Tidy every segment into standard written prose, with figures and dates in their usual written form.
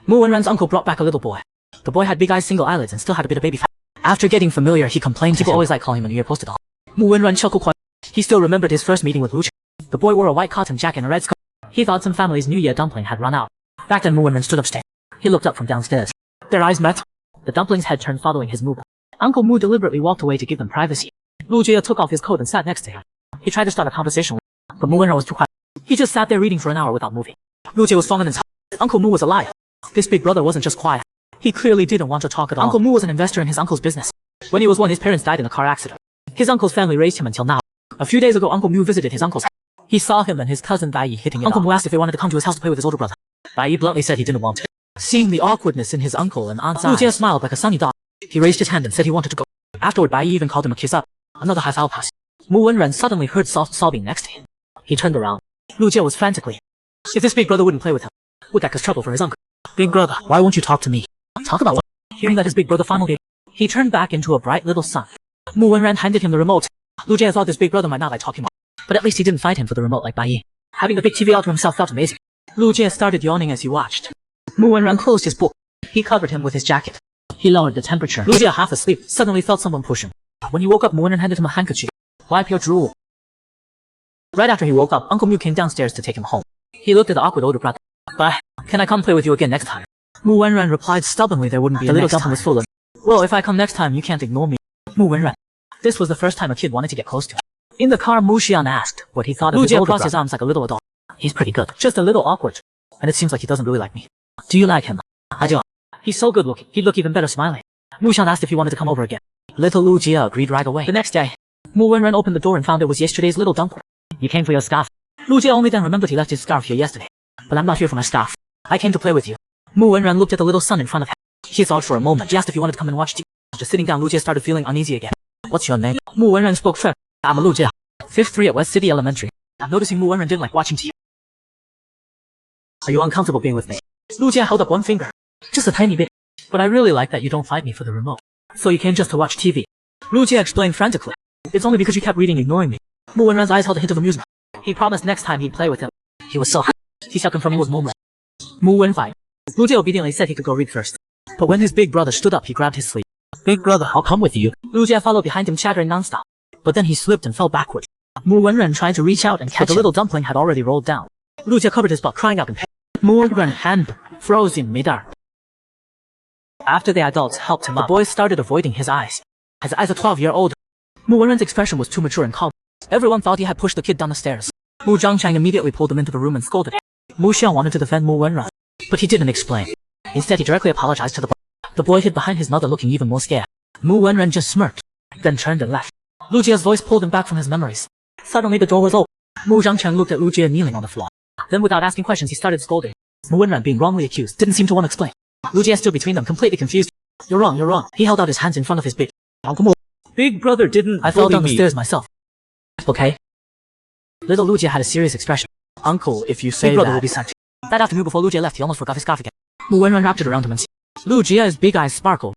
Mu Wenran's uncle brought back a little boy. The boy had big eyes, single eyelids, and still had a bit of baby fat. After getting familiar, he complained people always like calling him a New Year poster doll. Mu Wenran chuckled quite. He still remembered his first meeting with Lu Jie. The boy wore a white cotton jacket and a red scarf. He thought some family's New Year dumpling had run out. Back then Mu Wenran stood upstairs. He looked up from downstairs. Their eyes met. The dumpling's head turned following his movement. Uncle Mu deliberately walked away to give them privacy. Lu Jie took off his coat and sat next to him. He tried to start a conversation, but Mu Wenran was too quiet. He just sat there reading for an hour without moving. Lu Jie was falling in his. Uncle Mu was a liar. This big brother wasn't just quiet. He clearly didn't want to talk at all. Uncle Mu was an investor in his uncle's business. When he was 1, his parents died in a car accident. His uncle's family raised him until now. A few days ago, Uncle Mu visited his uncle's house. He saw him and his cousin Bai Yi hitting it off. Uncle Mu asked if they wanted to come to his house to play with his older brother. Bai Yi bluntly said he didn't want to. Seeing the awkwardness in his uncle and aunt's eyes, Lu Jie smiled like a sunny dog. He raised his hand and said he wanted to go. Afterward, Bai Yi even called him a kiss up. Another half-hour passed. Mu Wenran suddenly heard soft sobbing next to him. He turned around. Lu Jie was frantically. If this big brother wouldn't play with him, would that cause trouble for his uncle? Big brother, why won't you talk to me? Talk about what? Hearing that his big brother finally gave, he turned back into a bright little sun. Mu Wenran handed him the remote. Lu Jie thought this big brother might not like talking more, but at least he didn't fight him for the remote like Bai Yi. Having the big TV all to himself felt amazing. Lu Jie started yawning as he watched. Mu Wenran closed his book. He covered him with his jacket. He lowered the temperature. Lu Jie, half asleep, suddenly felt someone push him. When he woke up, Mu Wenran handed him a handkerchief. Wipe your drool. Right after he woke up, Uncle Mu came downstairs to take him home. He looked at the awkward older brother. Bye. Can I come play with you again next time? Mu Wenran replied stubbornly there wouldn't be a next time. The little dumpling was full of. Well, if I come next time, you can't ignore me. Mu Wenran. This was the first time a kid wanted to get close to him. In the car, Mu Xian asked what he thought of his older brother. Lu Jie crossed his arms like a little adult. He's pretty good. Just a little awkward. And it seems like he doesn't really like me. Do you like him? I do. He's so good looking. He'd look even better smiling. Mu Xian asked if he wanted to come over again. Little Lu Jie agreed right away. The next day, Mu Wenran opened the door and found it was yesterday's little dumpling. You came for your scarf. Lu Jie only then remembered he left his scarf here yesterday. But I'm not here for my scarf. I came to play with you. Mu Wenran looked at the little sun in front of him. He thought for a moment. He asked if he wanted to come and watch TV. Just sitting down, Lu Jie started feeling uneasy again. What's your name? Mu Wenran spoke first. I'm Lu Jie. 5th 3 at West City Elementary. I'm noticing Mu Wenran didn't like watching TV. Are you uncomfortable being with me? Lu Jie held up one finger. Just a tiny bit. But I really like that you don't fight me for the remote. So you came just to watch TV. Lu Jie explained frantically. It's only because you kept reading, ignoring me. Mu Wenran's eyes held a hint of amusement. He promised next time he'd play with him. He was so happy. He kept confirming was murmuring. Mu Wenfai. Lu Jie obediently said he could go read first. But when his big brother stood up, he grabbed his sleeve. Big brother, I'll come with you. Lu Jie followed behind him, chattering nonstop. But then he slipped and fell backward. Mu Wenran tried to reach out and catch, but the little dumpling had already rolled down. Lu Jie covered his butt, crying out in pain. Mu Wenran hand froze in midair. After the adults helped him up, the boy started avoiding his eyes. As a 12-year-old, Mu Wenran's expression was too mature and calm. Everyone thought he had pushed the kid down the stairs. Mu Zhangchang immediately pulled him into the room and scolded him. Mu Xiang wanted to defend Mu Wenran, but he didn't explain. Instead, he directly apologized to the boy. The boy hid behind his mother, looking even more scared. Mu Wenran just smirked, then turned and left. Lu Jie's voice pulled him back from his memories. Suddenly, the door was open. Mu Zhangchang looked at Lu Jie kneeling on the floor. Then, without asking questions, he started scolding. Mu Wenran, being wrongly accused, didn't seem to want to explain. Lu Jie stood between them, completely confused. You're wrong, you're wrong. He held out his hands in front of his big Uncle Mu. Big brother didn't. I fell down the stairs myself. Okay. Little Lu Jie had a serious expression. Uncle, if you say big brother will be sent. That afternoon before Lu Jie left, he almost forgot his scarf again. Mu Wenran wrapped it around him and said, Lu Jie's big eyes sparkled.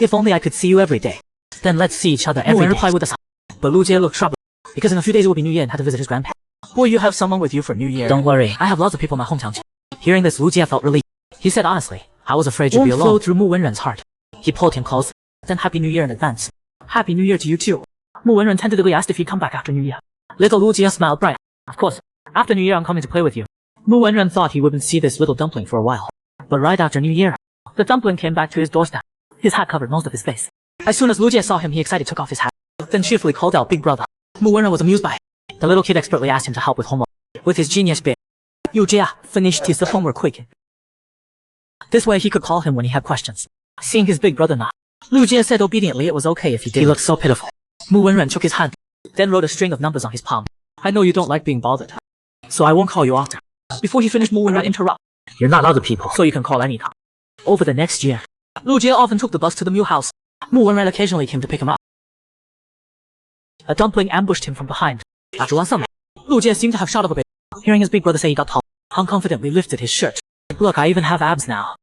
If only I could see you every day. Then let's see each other every day. Replied with a sigh. But Lu Jie looked troubled. Because in a few days it will be New Year and had to visit his grandparents. Boy, you have someone with you for New Year. Don't worry. I have lots of people in my hometown too. Hearing this, Lu Jie felt relieved. He said honestly, I was afraid you'd be alone. Flowed through Mu Wenran's heart. He pulled him close. Then Happy New Year in advance. Happy New Year to you too. Mu Wenran tentatively asked if he'd come back after New Year. Little Lu Jie smiled bright. Of course. After New Year I'm coming to play with you. Mu Wenran thought he wouldn't see this little dumpling for a while. But right after New Year, the dumpling came back to his doorstep. His hat covered most of his face. As soon as Lu Jie saw him, he excited took off his hat. Then cheerfully called out big brother. Mu Wenran was amused by it. The little kid expertly asked him to help with homework. With his genius bit. Yu Jie, finish his homework quick. This way he could call him when he had questions. Seeing his big brother nod, Lu Jie said obediently it was okay if he did. He looked so pitiful. Mu Wenran took his hand, then wrote a string of numbers on his palm. I know you don't like being bothered, so I won't call you often. Before he finished, Mu Wenran interrupted. You're not other people, so you can call anytime. Over the next year, Lu Jie often took the bus to the Mu house. Mu Wenran occasionally came to pick him up. A dumpling ambushed him from behind. After one summer, Lu Jie seemed to have shot up a bit. Hearing his big brother say he got tall, Han confidently lifted his shirt. Look, I even have abs now.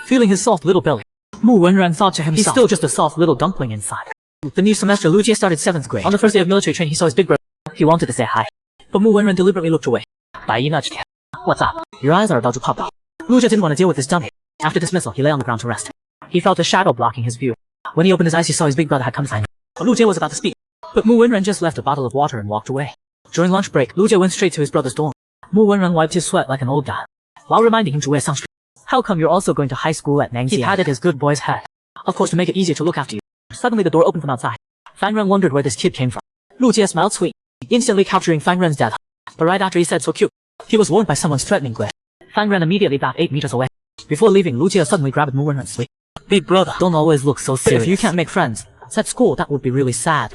Feeling his soft little belly, Mu Wenran thought to himself, he's still just a soft little dumpling inside. The new semester, Lu Jie started 7th grade. On the first day of military training, he saw his big brother. He wanted to say hi, but Mu Wenran deliberately looked away. Bai Yi nudged him. What's up? Your eyes are about to pop out. Lu Jie didn't want to deal with this dummy. After dismissal, he lay on the ground to rest. He felt a shadow blocking his view. When he opened his eyes, he saw his big brother had come to find him. Lu Jie was about to speak, but Mu Wenren just left a bottle of water and walked away. During lunch break, Lu Jie went straight to his brother's dorm. Mu Wenren wiped his sweat like an old guy, while reminding him to wear sunscreen. How come you're also going to high school at Nangxia? He patted his good boy's head. Of course, to make it easier to look after you. Suddenly the door opened from outside. Fang Ren wondered where this kid came from. Lu Jie smiled sweet, instantly capturing Fang Ren's dad. But right after he said so cute, he was warned by someone's threatening glare. Fang Ren immediately backed 8 meters away. Before leaving, Lu Jie suddenly grabbed Mu Wenren's sleeve. Big brother, don't always look so serious. If you can't make friends at school, that would be really sad.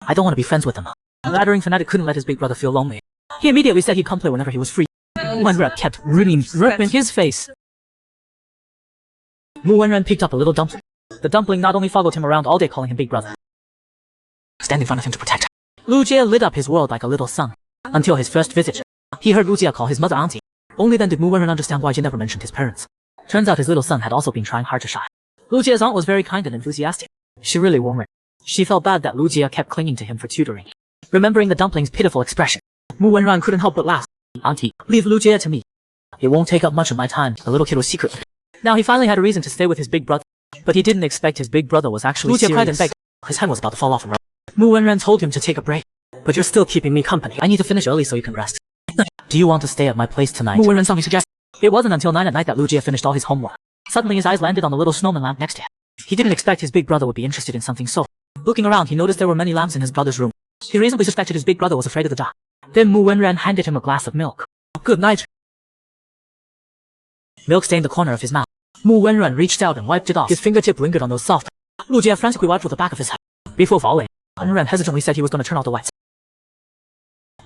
I don't want to be friends with him. The lattering fanatic couldn't let his big brother feel lonely. He immediately said he'd come play whenever he was free. Mu Wenren kept ripping his face. Mu Wenren picked up a little dumpling. The dumpling not only followed him around all day calling him big brother, stand in front of him to protect him. Lu Jie lit up his world like a little sun. Until his first visit, he heard Lu Jie call his mother auntie. Only then did Mu Wenren understand why Jie never mentioned his parents. Turns out his little son had also been trying hard to shine. Lu Jie's aunt was very kind and enthusiastic. She really warmed him. She felt bad that Lu Jie kept clinging to him for tutoring. Remembering the dumpling's pitiful expression, Mu Wenren couldn't help but laugh. Auntie, leave Lu Jie to me. It won't take up much of my time. The little kid was secretly. Now he finally had a reason to stay with his big brother. But he didn't expect his big brother was actually serious. Lu Jie cried and begged. His hand was about to fall off. Mu Wenren told him to take a break. But you're still keeping me company. I need to finish early so you can rest. Do you want to stay at my place tonight? Mu Wenren suddenly suggested. It wasn't until 9 at night that Lu Jie finished all his homework. Suddenly his eyes landed on the little snowman lamp next to him. He didn't expect his big brother would be interested in something so. Looking around, he noticed there were many lamps in his brother's room. He reasonably suspected his big brother was afraid of the dark. Then Mu Wenren handed him a glass of milk. Good night. Milk stained the corner of his mouth. Mu Wenren reached out and wiped it off. His fingertip lingered on those soft. Lu Jie frantically wiped with the back of his head. Before falling, Wenren hesitantly said he was going to turn out the lights.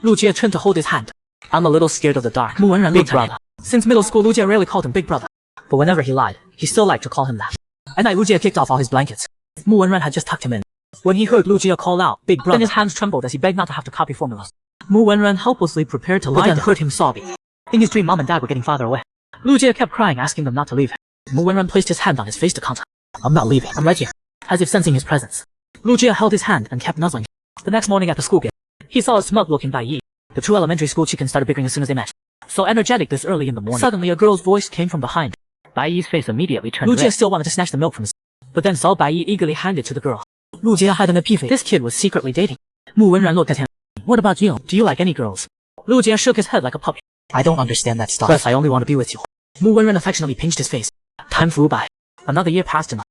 Lu Jie turned to hold his hand. I'm a little scared of the dark. Mu Wenren looked at him. Since middle school, Lu Jie rarely called him big brother. But whenever he lied, he still liked to call him that. At night, Lu Jie kicked off all his blankets. Mu Wenren had just tucked him in. When he heard Lu Jie call out, big brother, then his hands trembled as he begged not to have to copy formulas. Mu Wenren helplessly prepared to lie and heard him sobbing. In his dream, mom and dad were getting farther away. Lu Jie kept crying, asking them not to leave him. Mu Wenren placed his hand on his face to count. I'm not leaving, I'm right here. As if sensing his presence, Lu Jie held his hand and kept nuzzling. The next morning at the school gate, he saw a smug-looking Bai Yi. The two elementary school chickens started bickering as soon as they met. So energetic this early in the morning. Suddenly a girl's voice came from behind. Bai Yi's face immediately turned red. Lu Jie still wanted to snatch the milk from his, but then saw Bai Yi eagerly hand it to the girl. Lu Jie had an epiphany. This kid was secretly dating. Mu Wenren looked at him. What about you? Do you like any girls? Lu Jie shook his head like a puppy. I don't understand that stuff. Plus, I only want to be with you. Mu Wenren affectionately pinched his face. Time flew by. Another year passed and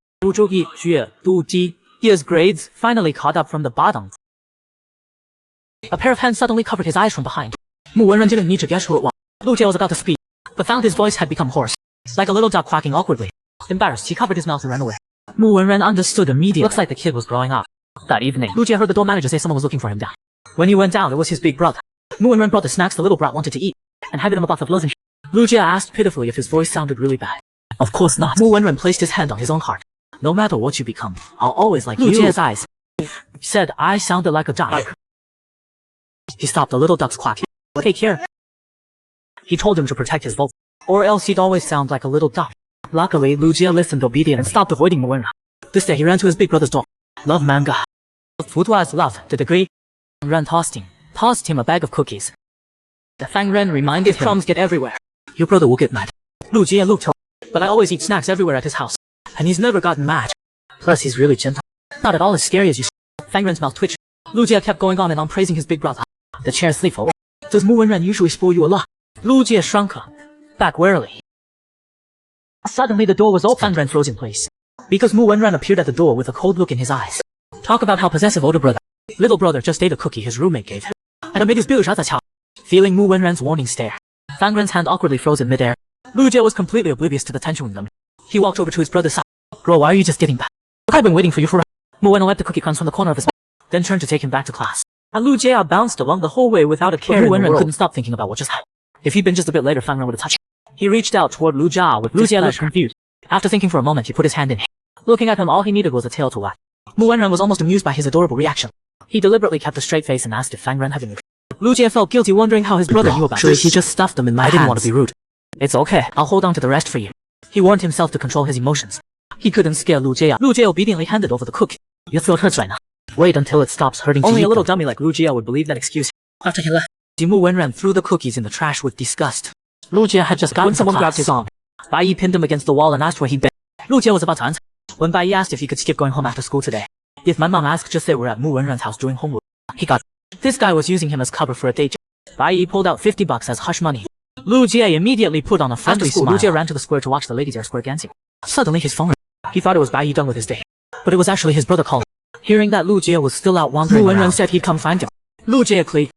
his grades finally caught up from the bottom. A pair of hands suddenly covered his eyes from behind. Mu Wenren didn't need to guess who it was. Lu Jie was about to speak, but found his voice had become hoarse, like a little dog quacking awkwardly. Embarrassed, he covered his mouth and ran away. Mu Wenren understood immediately. Looks like the kid was growing up. That evening, Lu Jie heard the door manager say someone was looking for him down. When he went down, it was his big brother. Mu Wenren brought the snacks the little brat wanted to eat, and handed him a box of lozenges. Lu Jie asked pitifully if his voice sounded really bad. Of course not. Mu Wenren placed his hand on his own heart. No matter what you become, I'll always like you. Lu Jie's eyes said I sounded like a duck. He stopped the little duck's quacking. Take care. He told him to protect his voice, or else he'd always sound like a little duck. Luckily, Lu Jie listened obediently and stopped avoiding Mu Wenren. This day he ran to his big brother's door. Love manga. Food was love, the degree. Ren tossed him a bag of cookies. The Fang Ren reminded him, crumbs get everywhere. Your brother will get mad. Lu Jie looked up, but I always eat snacks everywhere at his house, and he's never gotten mad. Plus, he's really gentle. Not at all as scary as you. Fang Ren's mouth twitched. Lu Jie kept going on and on praising his big brother. The chair's sleep over. Does Mu Wenren usually spoil you a lot? Lu Jie shrunk back warily. Suddenly the door was open. Fang Ren froze in place, because Mu Wenren appeared at the door with a cold look in his eyes. Talk about how possessive older brother. Little brother just ate a cookie his roommate gave him. Feeling Mu Wenren's warning stare, Fang Ren's hand awkwardly froze in midair. Lu Jie was completely oblivious to the tension with them. He walked over to his brother's side. Bro, why are you just getting back? I've been waiting for you for a... Mu Wenren wiped the cookie crumbs from the corner of his mouth, then turned to take him back to class. And Lu Jie bounced along the hallway without a care in the world. Mu Wenren couldn't stop thinking about what just happened. If he'd been just a bit later, Fang Ren would have touched him. He reached out toward Lu Jie with Lu Jie looked confused. After thinking for a moment, he put his hand in. Looking at him, all he needed was a tail to wag. Mu Wenren was almost amused by his adorable reaction. He deliberately kept a straight face and asked if Fang Ren had been rude. Lu Jie felt guilty wondering how his brother knew about this. He just stuffed them in my hands. I didn't want to be rude. It's okay, I'll hold on to the rest for you. He warned himself to control his emotions. He couldn't scare Lu Jie. Lu Jie obediently handed over the cookie. Your throat hurts right now. Wait until it stops hurting. Only a little dummy like Lu Jie would believe that excuse. After he left, Mu Wenren threw the cookies in the trash with disgust. Lu Jie had just gotten when someone grabbed his arm. Bai Yi pinned him against the wall and asked where he'd been. Lu Jie was about to answer when Bai Yi asked if he could skip going home after school today. If my mom asked, just say we're at Mu Wenran's house doing homework. He got it. This guy was using him as cover for a day job. Bai Yi pulled out $50 as hush money. Lu Jie immediately put on a friendly smile. Lu Jie ran to the square to watch the ladies' air square dancing. Suddenly his phone rang. He thought it was Bai Yi done with his day, but it was actually his brother calling. Hearing that Lu Jie was still out wandering around, Mu Wenran said he'd come find him. Lu Jie agreed,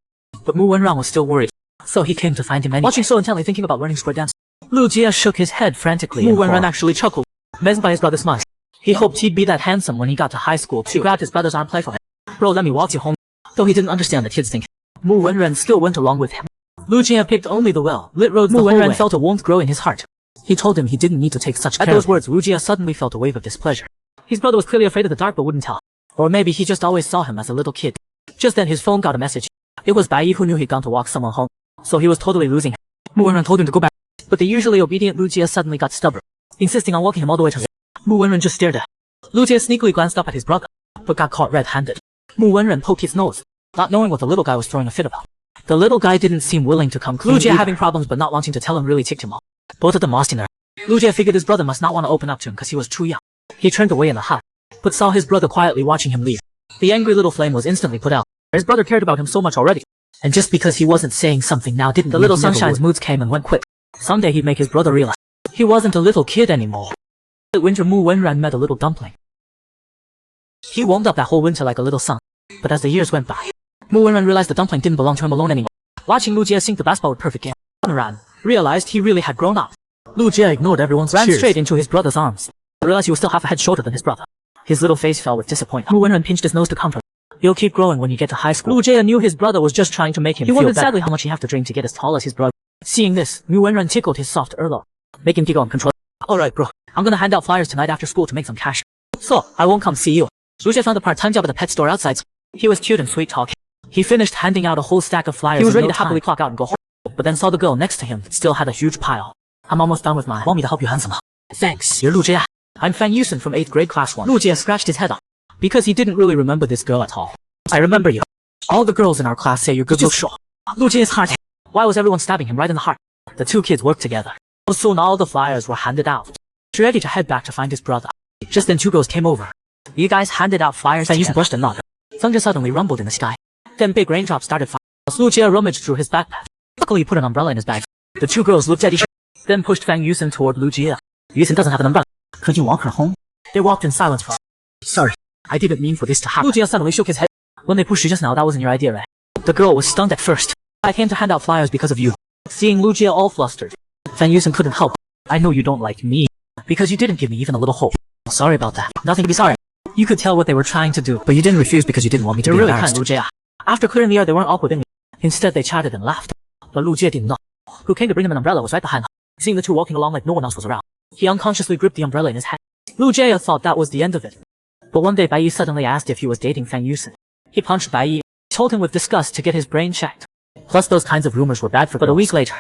but Mu Wenran was still worried, so he came to find him anyway. Watching so intently thinking about learning square dance, Lu Jie shook his head frantically. Mu Wenran actually chuckled, amazed by his brother's smile. He hoped he'd be that handsome when he got to high school too. He grabbed his brother's arm playfully. Bro, let me walk you home. Though he didn't understand the kid's thinking, Mu Wenran still went along with him. Lu Jie picked only the well-lit roads. Mu Wenran felt a warmth grow in his heart. He told him he didn't need to take such care. At those words, Lu Jie suddenly felt a wave of displeasure. His brother was clearly afraid of the dark but wouldn't tell. Or maybe he just always saw him as a little kid. Just then his phone got a message. It was Bai Yi who knew he'd gone to walk someone home, so he was totally losing him. Mu Wenran told him to go back, but the usually obedient Lu Jie suddenly got stubborn, insisting on walking him all the way to Mu Wenran just stared at him. Lu Jie sneakily glanced up at his brother, but got caught red-handed. Mu Wenran poked his nose, not knowing what the little guy was throwing a fit about. The little guy didn't seem willing to come clean. Lu Jie having problems but not wanting to tell him really ticked him off. Both of them lost in their. Lu Jie figured his brother must not want to open up to him because he was too young. He turned away in the hut, but saw his brother quietly watching him leave. The angry little flame was instantly put out. His brother cared about him so much already, and just because he wasn't saying something now didn't the little sunshine's moods came and went quick. Someday he'd make his brother realize he wasn't a little kid anymore. That winter Mu Wenran met a little dumpling. He warmed up that whole winter like a little son, but as the years went by, Mu Wenran realized the dumpling didn't belong to him alone anymore. Watching Lu Jie sink the basketball with perfect game, Ran realized he really had grown up. Lu Jie ignored everyone's cheers, ran straight into his brother's arms, realized he was still half a head shorter than his brother. His little face fell with disappointment. Mu Wenran pinched his nose to comfort. You'll keep growing when you get to high school. Lu Jie knew his brother was just trying to make him feel better. He wondered sadly how much he have to drink to get as tall as his brother. Seeing this, Mu Wenran tickled his soft earlobe, making him giggle and control. Alright bro, I'm gonna hand out flyers tonight after school to make some cash. So, I won't come see you. Lu Jie found a part-time job at the pet store outside. He was cute and sweet talking. He finished handing out a whole stack of flyers. He was ready to happily clock out and go home, but then saw the girl next to him still had a huge pile. I'm almost done with mine. Want me to help you hand some? Thanks. You're Lu Jie. I'm Fan Yusen from 8th grade class 1. Lu Jie scratched his head off, because he didn't really remember this girl at all. I remember you. All the girls in our class say you're good looking. Sure. Lu Jie's heart. Why was everyone stabbing him right in the heart? The two kids worked together. Soon all the flyers were handed out. Ready to head back to find his brother. Just then two girls came over. You guys handed out flyers. Fan Yusen brushed a knot. Thunder suddenly rumbled in the sky. Then big raindrops started falling. Lu Jie rummaged through his backpack. Luckily he put an umbrella in his bag. The two girls looked at each other, then pushed Fan Yusen toward Lu Jie. Yusen doesn't have an umbrella. Could you walk her home? They walked in silence for. Sorry, I didn't mean for this to happen. Lu Jie suddenly shook his head. When they pushed you just now, that wasn't your idea, right? The girl was stunned at first. I came to hand out flyers because of you. Seeing Lu Jie all flustered, Fan Yusen couldn't help. I know you don't like me, because you didn't give me even a little hope. Sorry about that. Nothing to be sorry. You could tell what they were trying to do, but you didn't refuse because you didn't want me to be embarrassed. You're really kind, Lu Jie. After clearing the air, they weren't awkward anymore. Instead, they chatted and laughed. But Lu Jie didn't know. Who came to bring him an umbrella was right behind him. Seeing the two walking along like no one else was around, he unconsciously gripped the umbrella in his hand. Lu Jie thought that was the end of it. But one day Bai Yi suddenly asked if he was dating Fan Yusen. He punched Bai Yi, told him with disgust to get his brain checked. Plus those kinds of rumors were bad for girls. But a week later,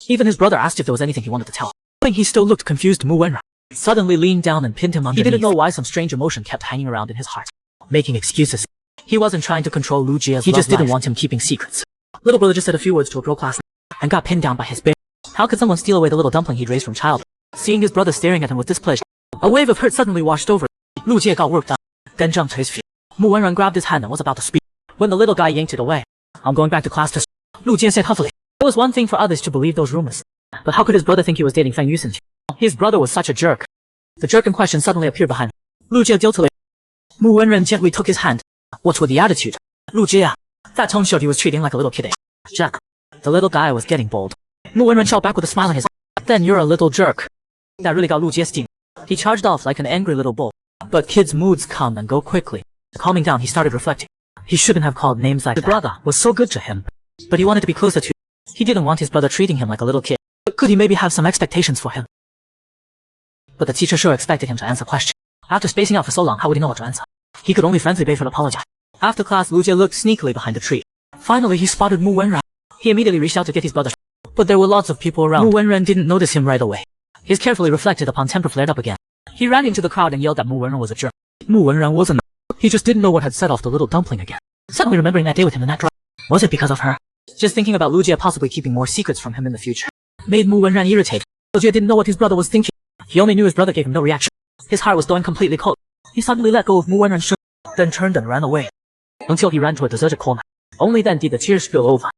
even his brother asked if there was anything he wanted to tell. Knowing he still looked confused, Mu Wenran suddenly leaned down and pinned him underneath. He didn't know why some strange emotion kept hanging around in his heart, making excuses. He wasn't trying to control Lu Jie's He just didn't want him keeping secrets. Little brother just said a few words to a girl class and got pinned down by his bear. How could someone steal away the little dumpling he'd raised from childhood? Seeing his brother staring at him with displeasure, a wave of hurt suddenly washed over. Lu Jie got worked up, then jumped to his feet. Mu Wenran grabbed his hand and was about to speak, when the little guy yanked it away. I'm going back to class to Lu Jie said huffily. It was one thing for others to believe those rumors, but how could his brother think he was dating Fan Yusen? His brother was such a jerk. The jerk in question suddenly appeared behind him. Lu Jie guiltily. Mu Wenran gently took his hand. What with the attitude? Lu Jie. That tone showed he was treating like a little kid. Jack. The little guy was getting bold. Mu Wenran shot back with a smile on his face. Then you're a little jerk. That really got Lu Jie steam. He charged off like an angry little bull. But kids' moods come and go quickly. Calming down, he started reflecting. He shouldn't have called names like that. The brother was so good to him, but he wanted to be closer to. He didn't want his brother treating him like a little kid. But could he maybe have some expectations for him? But the teacher sure expected him to answer questions. After spacing out for so long, how would he know what to answer? He could only friendly beg for an apology. After class, Lu Jie looked sneakily behind the tree. Finally, he spotted Mu Wenran. He immediately reached out to get his brother. But there were lots of people around. Mu Wenran didn't notice him right away. His carefully reflected upon temper flared up again. He ran into the crowd and yelled that Mu Wenran was a jerk. Mu Wenran wasn't. He just didn't know what had set off the little dumpling again. Suddenly remembering that day with him in that drive. Was it because of her? Just thinking about Lu Jie possibly keeping more secrets from him in the future. made Mu Wenran irritated. Lu Jie didn't know what his brother was thinking. He only knew his brother gave him no reaction. His heart was going completely cold. He suddenly let go of Mu Wenran's shoulder, then turned and ran away. Until he ran to a deserted corner. Only then did the tears spill over.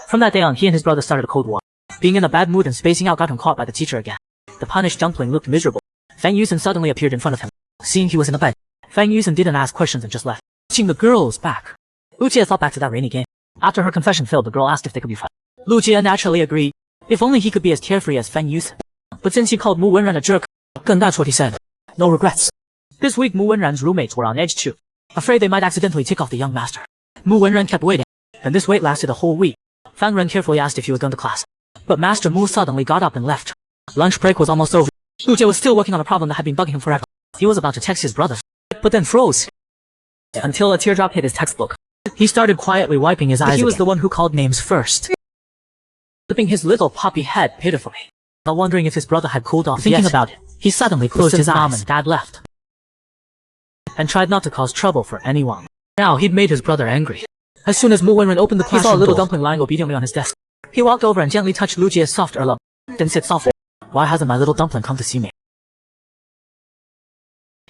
From that day on, he and his brother started a cold war. Being in a bad mood and spacing out got him caught by the teacher again. The punished dumpling looked miserable. Fang Yusen suddenly appeared in front of him. Seeing he was in a bed, Fang Yusen didn't ask questions and just left. Seeing the girls back. Lu Jie thought back to that rainy game. After her confession failed, the girl asked if they could be friends. Lu Jie naturally agreed. If only he could be as carefree as Fang Yusen. But since he called Mu Wenran a jerk, then that's what he said. No regrets. This week Mu Wenran's roommates were on edge too, afraid they might accidentally tick off the young master. Mu Wenran kept waiting, and this wait lasted a whole week. Fang Ren carefully asked if he was going to class, but Master Mu suddenly got up and left. Lunch break was almost over. Lu Jie was still working on a problem that had been bugging him forever. He was about to text his brother, but then froze. Until a teardrop hit his textbook. He started quietly wiping his eyes. He was the one who called names first, flipping his little puppy head pitifully, not wondering if his brother had cooled off. Thinking about it, he suddenly closed his eyes. Mom and Dad left, and tried not to cause trouble for anyone. Now he'd made his brother angry. As soon as Mu Wenran opened the classroom, he saw a little dumpling lying obediently on his desk. He walked over and gently touched Lu Jie's soft earlobe, then said softly, "Why hasn't my little dumpling come to see me?"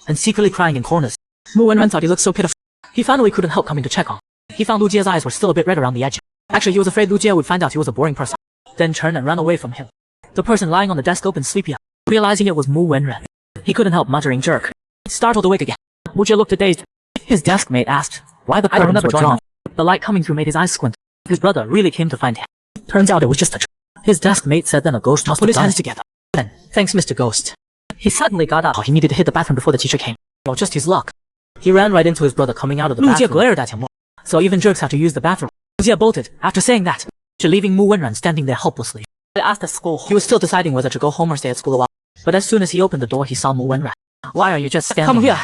And secretly crying in corners. Mu Wenran thought he looked so pitiful. He finally couldn't help coming to check on. He found Lu Jie's eyes were still a bit red around the edge. Actually, he was afraid Lu Jie would find out he was a boring person, then turn and run away from him. The person lying on the desk opened sleepy eyes. Realizing it was Mu Wenran, he couldn't help muttering jerk. Startled awake again, Lu Jie looked dazed. His desk mate asked why the curtains were drawn. The light coming through made his eyes squint. His brother really came to find him. Turns out it was just a trick. His desk mate said then a ghost must put his hands together. Then, thanks Mr. Ghost. He suddenly got up. He needed to hit the bathroom before the teacher came. Well, just his luck. He ran right into his brother coming out of the bathroom. Lu Jie glared at him more. So even jerks have to use the bathroom. Lu Jie bolted after saying that, leaving Mu Wenran standing there helplessly. They asked at school. He was still deciding whether to go home or stay at school a while. But as soon as he opened the door, he saw Mu Wenran. Why are you just standing Come here.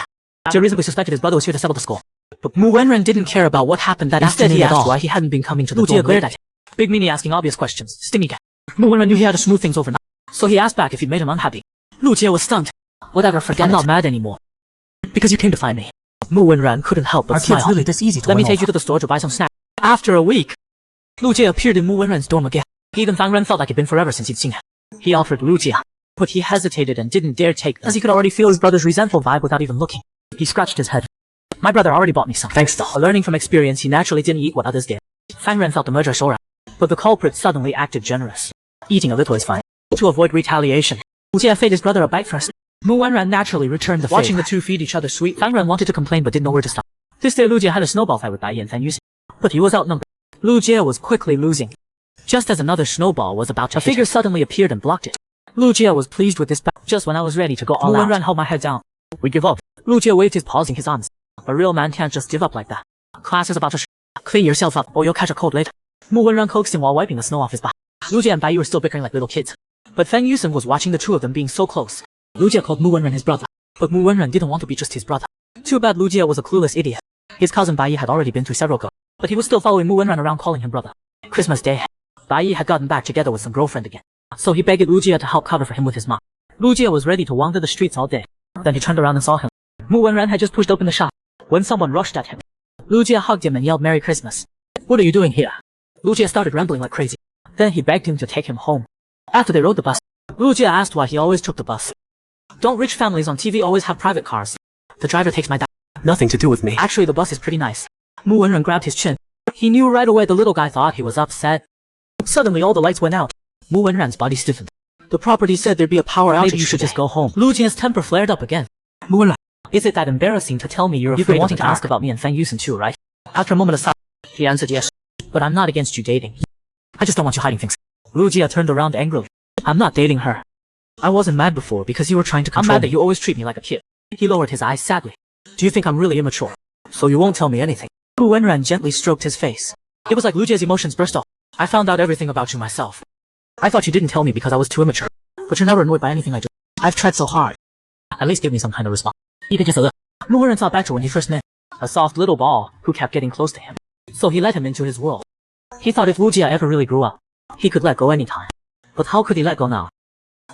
He reasonably suspected his brother was here to settle the score. But Mu Wenran didn't care about what happened that afternoon at all. Why he hadn't been coming to the door. Lu Jie glared at him. Big meanie asking obvious questions, stingy guy. Mu Wenran knew he had to smooth things over now. So he asked back if he'd made him unhappy. Lu Jie was stunned. Whatever, forget it. I'm not mad anymore. Because you came to find me. Mu Wenran couldn't help but smile. Are kids really this easy to Let me take you to the store to buy some snacks. After a week, Lu Jie appeared in Mu Wenran's dorm again. Even Fang Ren felt like it'd been forever since he'd seen him. He offered Lu Jie, but he hesitated and didn't dare take them, as he could already feel his brother's resentful vibe without even looking. He scratched his head. My brother already bought me some. Thanks though. Learning from experience, he naturally didn't eat what others did. Fang Ren felt the murder sore out, but the culprit suddenly acted generous. Eating a little is fine. To avoid retaliation, Lu Jie fed his brother a bite first. Mu Wenran naturally returned the favor. Watching the two feed each other sweet, Fang Ren wanted to complain but didn't know where to start. This day Lu Jie had a snowball fight with Bai Yi and Fang Yusen, but he was outnumbered. Lu Jie was quickly losing. Just as another snowball was about to hit, a figure suddenly appeared and blocked it. Lu Jie was pleased with this battle. Just when I was ready to go all out, Mu Wenran held my head down. We give up. Lu Jie waved his paws in his arms. A real man can't just give up like that. Class is about to clean yourself up or you'll catch a cold later. Mu Wenran coaxed him while wiping the snow off his back. Lu Jie and Bai Yi were still bickering like little kids. But Fang Yusen was watching the two of them being so close. Lu Jie called Mu Wenran his brother. But Mu Wenran didn't want to be just his brother. Too bad Lu Jie was a clueless idiot. His cousin Bai Yi had already been through several girls, but he was still following Mu Wenran around calling him brother. Christmas Day, Bai Yi had gotten back together with some girlfriend again. So he begged Lu Jie to help cover for him with his mom. Lu Jie was ready to wander the streets all day. Then he turned around and saw him. Mu Wenran had just pushed open the shop when someone rushed at him. Lu Jie hugged him and yelled Merry Christmas. What are you doing here? Lu Jie started rambling like crazy. Then he begged him to take him home. After they rode the bus, Lu Jie asked why he always took the bus. Don't rich families on TV always have private cars? The driver takes my dad. Nothing to do with me. Actually, the bus is pretty nice. Mu Wenran grabbed his chin. He knew right away the little guy thought he was upset. Suddenly all the lights went out. Mu Wenran's body stiffened. The property said there'd be a power outage. Maybe you should just go home. Lu Jie's temper flared up again. Mu Wenran, is it that embarrassing to tell me you're afraid? You've been wanting to ask about me and Fang Yusen too, right? After a moment of silence, he answered yes. But I'm not against you dating. I just don't want you hiding things. Lu Jie turned around angrily. I'm not dating her. I wasn't mad before because you were trying to control me. I'm mad that you always treat me like a kid. He lowered his eyes sadly. Do you think I'm really immature? So you won't tell me anything? Mu Wenran gently stroked his face. It was like Lu Jie's emotions burst off. I found out everything about you myself. I thought you didn't tell me because I was too immature. But you're never annoyed by anything I do. I've tried so hard. At least give me some kind of response. Even just a little. Mu Wenran thought back to when he first met a soft little ball who kept getting close to him. So he let him into his world. He thought if Lu Jie ever really grew up, he could let go anytime. But how could he let go now?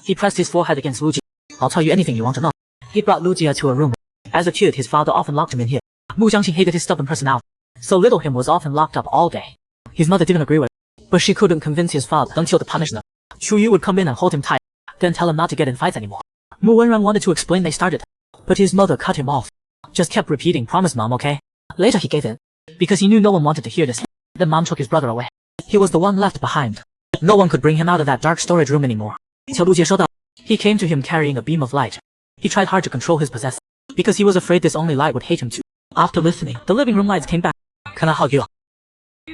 He pressed his forehead against Lu Jie. I'll tell you anything you want to know. He brought Lu Jie to a room. As a kid, his father often locked him in here. Mu Jiangqing hated his stubborn personality, so little him was often locked up all day. His mother didn't agree with it, but she couldn't convince his father until to punish them. Chu Yu would come in and hold him tight, then tell him not to get in fights anymore. Mu Wenran wanted to explain they started, but his mother cut him off. Just kept repeating, promise mom, okay? Later he gave in, because he knew no one wanted to hear this. Then mom took his brother away. He was the one left behind. No one could bring him out of that dark storage room anymore. Till Lu Jie showed up. He came to him carrying a beam of light. He tried hard to control his possessor, because he was afraid this only light would hate him too. After listening, the living room lights came back. Can I hug you?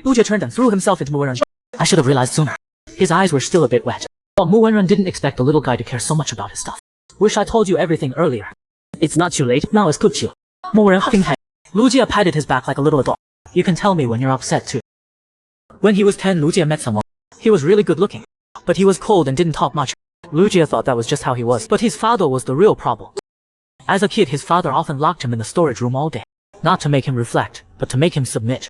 Lu Jie turned and threw himself into Mu Wenran. I should have realized sooner. His eyes were still a bit wet. But Mu Wenran didn't expect the little guy to care so much about his stuff. Wish I told you everything earlier. It's not too late, now it's good chill. Mu Wenran huffing head. Lu Jie patted his back like a little adult. You can tell me when you're upset too. When he was 10, Lu Jie met someone. He was really good looking, but he was cold and didn't talk much. Lu Jie thought that was just how he was, but his father was the real problem. As a kid, his father often locked him in the storage room all day. Not to make him reflect, but to make him submit.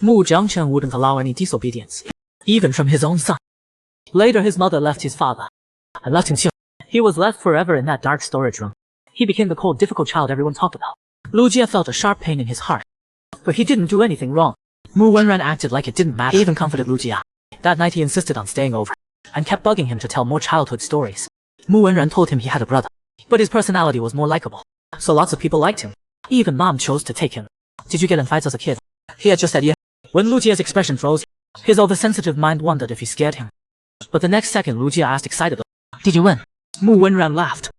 Mu Jiangchen wouldn't allow any disobedience, even from his own son. Later his mother left his father, and left him too. He was left forever in that dark storage room. He became the cold, difficult child everyone talked about. Lu Jie felt a sharp pain in his heart, but he didn't do anything wrong. Mu Wenran acted like it didn't matter. He even comforted Lu Jie. That night he insisted on staying over, and kept bugging him to tell more childhood stories. Mu Wenran told him he had a brother, but his personality was more likable, so lots of people liked him. Even mom chose to take him. Did you get in fights as a kid? He had just said yeah. When Lu Jie's expression froze, his oversensitive mind wondered if he scared him. But the next second Lu Jie asked excitedly, did you win? Mu Wenran laughed.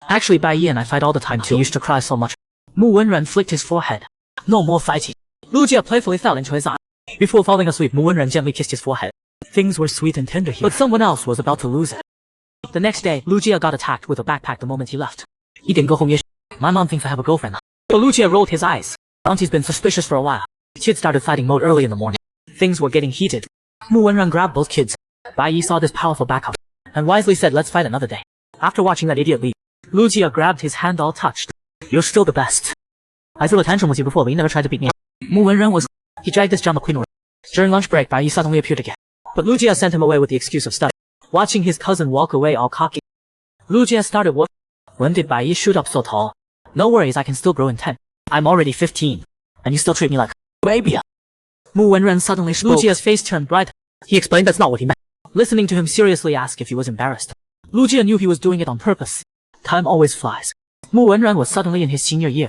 Actually, Bai Yi and I fight all the time too. He used to cry so much. Mu Wenran flicked his forehead. No more fighting. Lu Jie playfully fell into his arms. Before falling asleep, Mu Wenran gently kissed his forehead. Things were sweet and tender here, but someone else was about to lose it. The next day, Lu Jie got attacked with a backpack the moment he left. He didn't go home yet. My mom thinks I have a girlfriend now. So Lu Jie rolled his eyes. Auntie's been suspicious for a while. Kids started fighting mode early in the morning. Things were getting heated. Mu Wenran grabbed both kids. Bai Yi saw this powerful backup, and wisely said let's fight another day. After watching that idiot leave, Lu Jie grabbed his hand all touched. You're still the best. I threw a tantrum with you before, but you never tried to beat me. Mu Wenran was... He dragged this drama queen around. During lunch break, Bai Yi suddenly appeared again. But Lu Jie sent him away with the excuse of study. Watching his cousin walk away all cocky, Lu Jie started what? When did Bai Yi shoot up so tall? No worries, I can still grow in 10. I'm already 15. And you still treat me like a baby. Mu Wenran suddenly spoke. Lu Jie's face turned bright. He explained that's not what he meant. Listening to him seriously ask if he was embarrassed. Lu Jie knew he was doing it on purpose. Time always flies. Mu Wenran was suddenly in his senior year.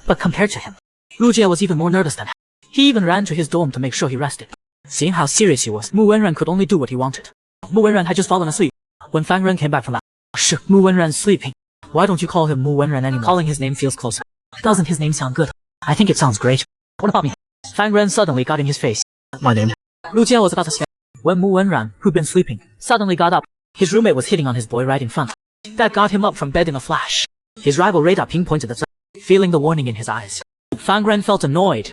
But compared to him, Lu Jie was even more nervous than him. He even ran to his dorm to make sure he rested. Seeing how serious he was, Mu Wenran could only do what he wanted. Mu Wenran had just fallen asleep when Fang Ren came back from that. Shh, Mu Wenran's sleeping. Why don't you call him Mu Wenran anymore? Calling his name feels closer. Doesn't his name sound good? I think it sounds great. What about me? Fang Ren suddenly got in his face. My name. Lu Jie was about to say when Mu Wenran, who'd been sleeping, suddenly got up. His roommate was hitting on his boy right in front. That got him up from bed in a flash. His rival radar pinpointed the sun, feeling the warning in his eyes. Fang Ren felt annoyed.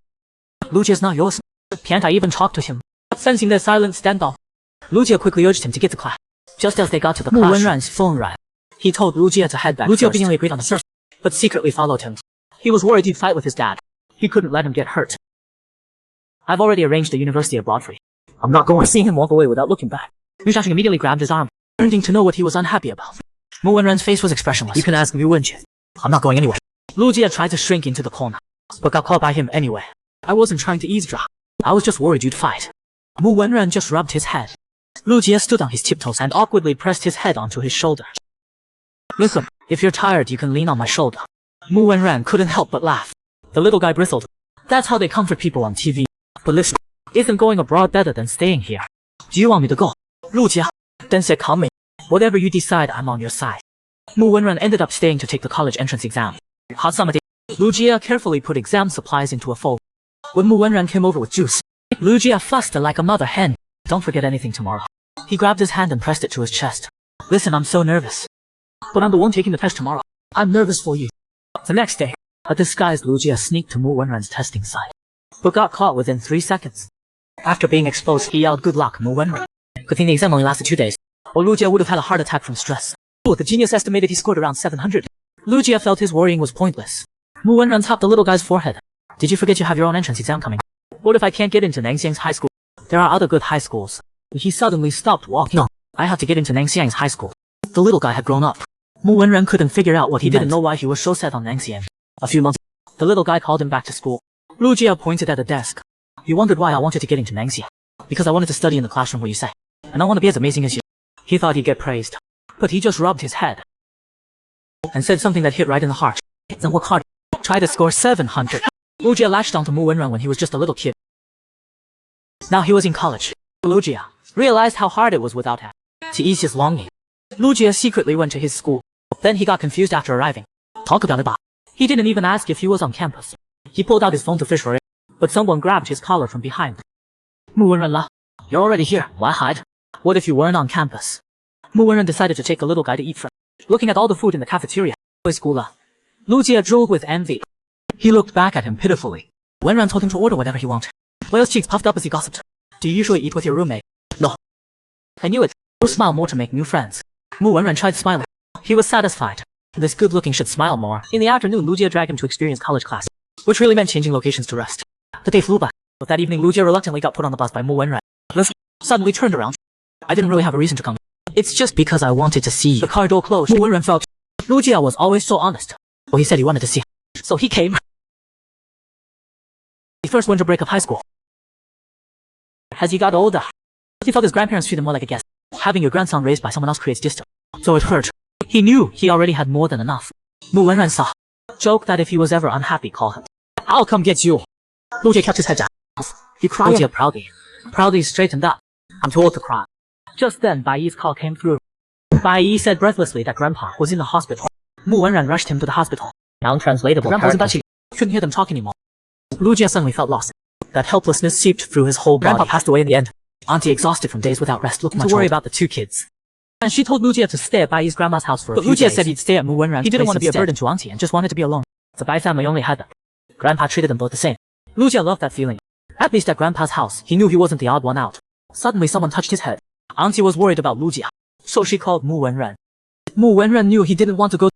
Lu Jie's not yours. Can't I even talk to him? Sensing their silent standoff, Lu Jie quickly urged him to get to class. Just as they got to the class, Mu Wenran's phone rang. He told Lu Jie to head back. Lu Jie obediently agreed on the search, but secretly followed him. He was worried he'd fight with his dad. He couldn't let him get hurt. I've already arranged a university abroad for you. I'm not going. Seeing him walk away without looking back, Mu Xiaoxing immediately grabbed his arm, yearning to know what he was unhappy about. Mu Wenran's face was expressionless. You can ask Mu Wenjie. I'm not going anywhere. Lu Jie tried to shrink into the corner, but got caught by him anyway. I wasn't trying to eavesdrop. I was just worried you'd fight. Mu Wenran just rubbed his head. Lu Jie stood on his tiptoes and awkwardly pressed his head onto his shoulder. Listen, if you're tired you can lean on my shoulder. Mu Wenran couldn't help but laugh. The little guy bristled. That's how they comfort people on TV. But listen, isn't going abroad better than staying here? Do you want me to go? Lu Jie then said calmly, whatever you decide, I'm on your side. Mu Wenran ended up staying to take the college entrance exam. Hot summer day. Lu Jie carefully put exam supplies into a fold. When Mu Wenran came over with juice, Lu Jie fussed like a mother hen. Don't forget anything tomorrow. He grabbed his hand and pressed it to his chest. Listen, I'm so nervous. But I'm the one taking the test tomorrow. I'm nervous for you. The next day, a disguised Lu Jie sneaked to Mu Wenran's testing site, but got caught within 3 seconds. After being exposed, he yelled, good luck, Mu Wenran. Good thing the exam only lasted 2 days, or Lu Jie would have had a heart attack from stress. The genius estimated he scored around 700. Lu Jie felt his worrying was pointless. Mu Wenran tapped the little guy's forehead. Did you forget you have your own entrance exam coming? What if I can't get into Nangxiang's high school? There are other good high schools. He suddenly stopped walking. No, I have to get into Nangxiang's high school. The little guy had grown up. Mu Wenran couldn't figure out what he didn't know why he was so set on Nangxiang. A few months, the little guy called him back to school. Lu Jie pointed at a desk. You wondered why I wanted to get into Nangxiang. Because I wanted to study in the classroom where you say. And I want to be as amazing as you. He thought he'd get praised, but he just rubbed his head and said something that hit right in the heart. Then work hard. Try to score 700. Lu Jie latched onto Mu Wenran when he was just a little kid. Now he was in college. Lu Jie realized how hard it was without him. To ease his longing, Lu Jie secretly went to his school. Then he got confused after arriving. Talk about it, ba. He didn't even ask if he was on campus. He pulled out his phone to fish for it, but someone grabbed his collar from behind. Mu Wenran la, you're already here. Why hide? What if you weren't on campus? Mu Wenran decided to take a little guy to eat from. Looking at all the food in the cafeteria, school la. Lu Jie drooled with envy. He looked back at him pitifully. Wenran told him to order whatever he wanted. Leo's cheeks puffed up as he gossiped. Do you usually eat with your roommate? No. I knew it. Lu smiled more to make new friends. Mu Wenran tried smiling. He was satisfied. This good-looking should smile more. In the afternoon, Lu Jie dragged him to experience college class, which really meant changing locations to rest. The day flew by. But that evening, Lu Jie reluctantly got put on the bus by Mu Wenran. Suddenly turned around. I didn't really have a reason to come. It's just because I wanted to see you. The car door closed. Mu Wenran felt. Lu Jie was always so honest. Well, he said he wanted to see her. So he came. The first winter break of high school. As he got older, he felt his grandparents treated him more like a guest. Having your grandson raised by someone else creates distance. So it hurt. He knew he already had more than enough. Mu Wenran saw. Joked that if he was ever unhappy, call him. I'll come get you. Lu Jie kept his head down. He cried. Lu Jie proudly straightened up. I'm too old to cry. Just then, Bai Yi's call came through. Bai Yi said breathlessly that Grandpa was in the hospital. Mu Wenran rushed him to the hospital. Untranslatable. Grandpa was in bed. Couldn't hear them talk anymore. Lu Jie suddenly felt lost. That helplessness seeped through his whole body. Grandpa passed away in the end. Auntie, exhausted from days without rest, looked much to worry about the two kids. And she told Lu Jie to stay at Bai Yi's grandma's house for a few days. But Lu Jie said he'd stay at Mu Wenran's. He didn't want to be a burden to Auntie and just wanted to be alone. The Bai family only had them. Grandpa treated them both the same. Lu Jie loved that feeling. At least at Grandpa's house, he knew he wasn't the odd one out. Suddenly someone touched his head. Auntie was worried about Lu Jie, so she called Mu Wenran. Mu Wenran knew he didn't want to go